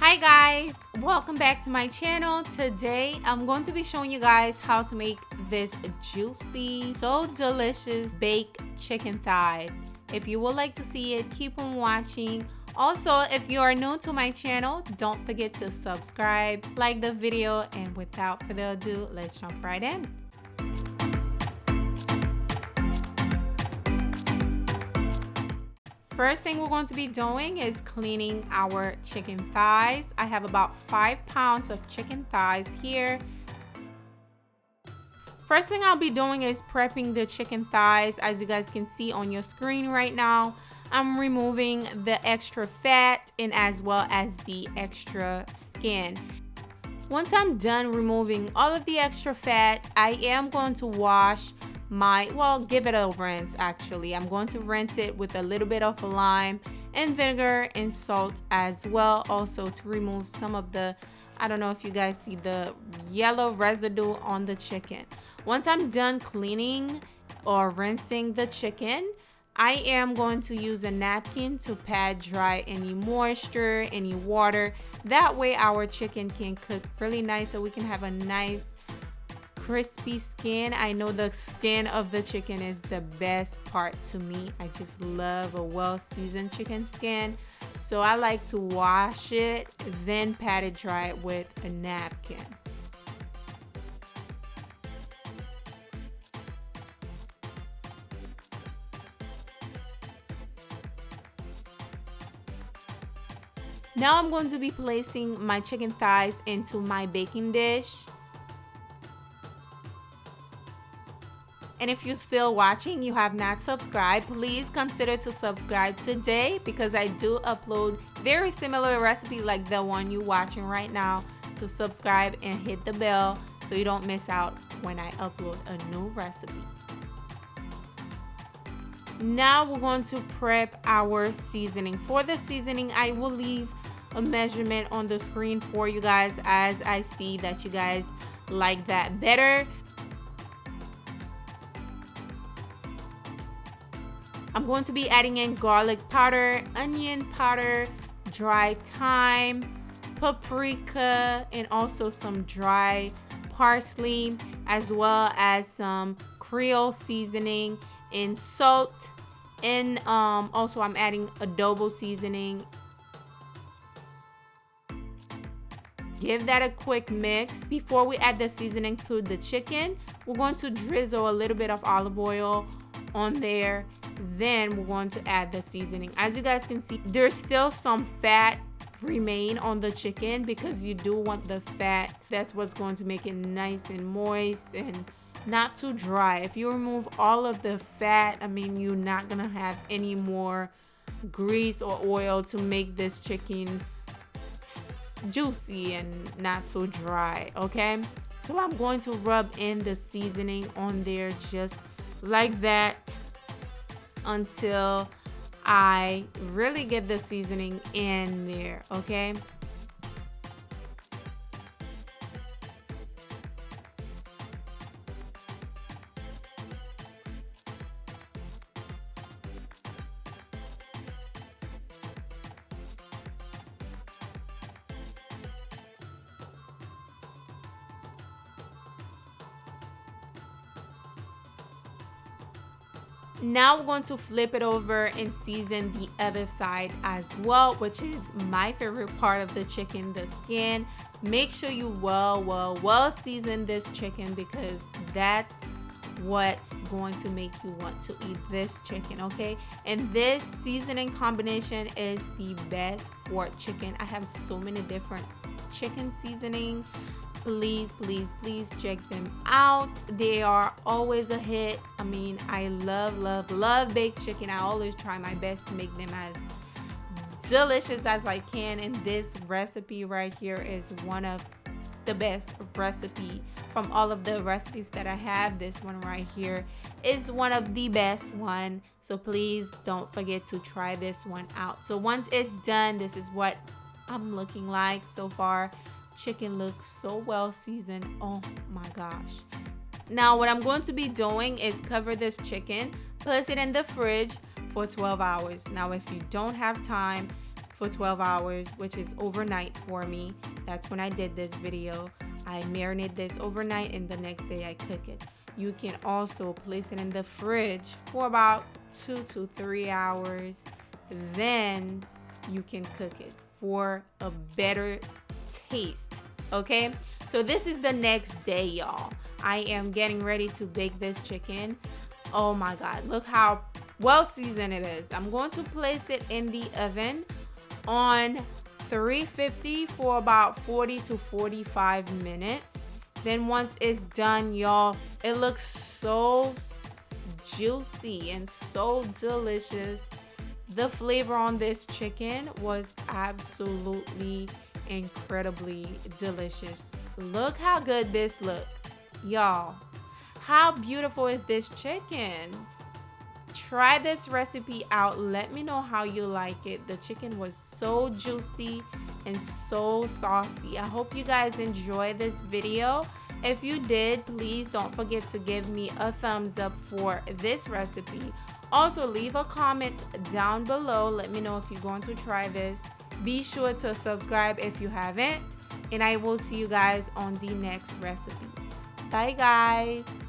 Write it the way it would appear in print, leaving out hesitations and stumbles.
Hi guys, welcome back to my channel. Today I'm going to be showing you guys how to make this juicy, so delicious baked chicken thighs. If you would like to see it, keep on watching. Also, if you are new to my channel, don't forget to subscribe, like the video, and without further ado, let's jump right in. First thing we're going to be doing is cleaning our chicken thighs. I have about 5 pounds of chicken thighs here. First thing I'll be doing is prepping the chicken thighs. As you guys can see on your screen right now, I'm removing the extra fat and as well as the extra skin. Once I'm done removing all of the extra fat, I am going to wash give it a rinse actually. I'm going to rinse it with a little bit of lime and vinegar and salt as well, also to remove some of the, I don't know if you guys see the yellow residue on the chicken. Once I'm done cleaning or rinsing the chicken, I am going to use a napkin to pad dry any moisture, any water. That way our chicken can cook really nice, so we can have a nice crispy skin. I know the skin of the chicken is the best part to me. I just love a well-seasoned chicken skin. So I like to wash it, then pat it dry with a napkin. Now I'm going to be placing my chicken thighs into my baking dish. And if you're still watching, you have not subscribed, please consider to subscribe today, because I do upload very similar recipe like the one you're watching right now. So subscribe and hit the bell so you don't miss out when I upload a new recipe. Now we're going to prep our seasoning. For the seasoning, I will leave a measurement on the screen for you guys, as I see that you guys like that better. I'm going to be adding in garlic powder, onion powder, dry thyme, paprika, and also some dry parsley, as well as some creole seasoning and salt. And also I'm adding adobo seasoning. Give that a quick mix. Before we add the seasoning to the chicken, we're going to drizzle a little bit of olive oil on there. Then we're going to add the seasoning. As you guys can see, there's still some fat remain on the chicken, because you do want the fat. That's what's going to make it nice and moist and not too dry. If you remove all of the fat, I mean, you're not gonna have any more grease or oil to make this chicken juicy and not so dry. Okay, so I'm going to rub in the seasoning on there just like that until I really get the seasoning in there. Okay, now we're going to flip it over and season the other side as well, which is my favorite part of the chicken, the skin. Make sure you well season this chicken, because that's what's going to make you want to eat this chicken. Okay, and this seasoning combination is the best for chicken. I have so many different chicken seasoning. Please check them out. They are always a hit. I mean, I love baked chicken. I always try my best to make them as delicious as I can, and this recipe right here is one of the best recipe from all of the recipes that I have. This one right here is one of the best one, so please don't forget to try this one out. So once it's done, this is what I'm looking like so far. Chicken looks so well seasoned. Oh my gosh. Now what I'm going to be doing is cover this chicken, place it in the fridge for 12 hours. Now if you don't have time, for 12 hours, which is overnight for me. That's when I did this video. I marinate this overnight and the next day I cook it. You can also place it in the fridge for about 2 to 3 hours. Then you can cook it for a better taste. Okay, so this is the next day, y'all. I am getting ready to bake this chicken. Oh my God, look how well seasoned it is. I'm going to place it in the oven on 350 for about 40 to 45 minutes. Then once it's done, y'all, it looks so juicy and so delicious. The flavor on this chicken was absolutely incredibly delicious. Look how good this looked, y'all. How beautiful is this chicken? Try this recipe out. Let me know how you like it. The chicken was so juicy and so saucy. I hope you guys enjoyed this video. If you did, please don't forget to give me a thumbs up for this recipe. Also, leave a comment down below. Let me know if you're going to try this. Be sure to subscribe if you haven't, and I will see you guys on the next recipe. Bye, guys.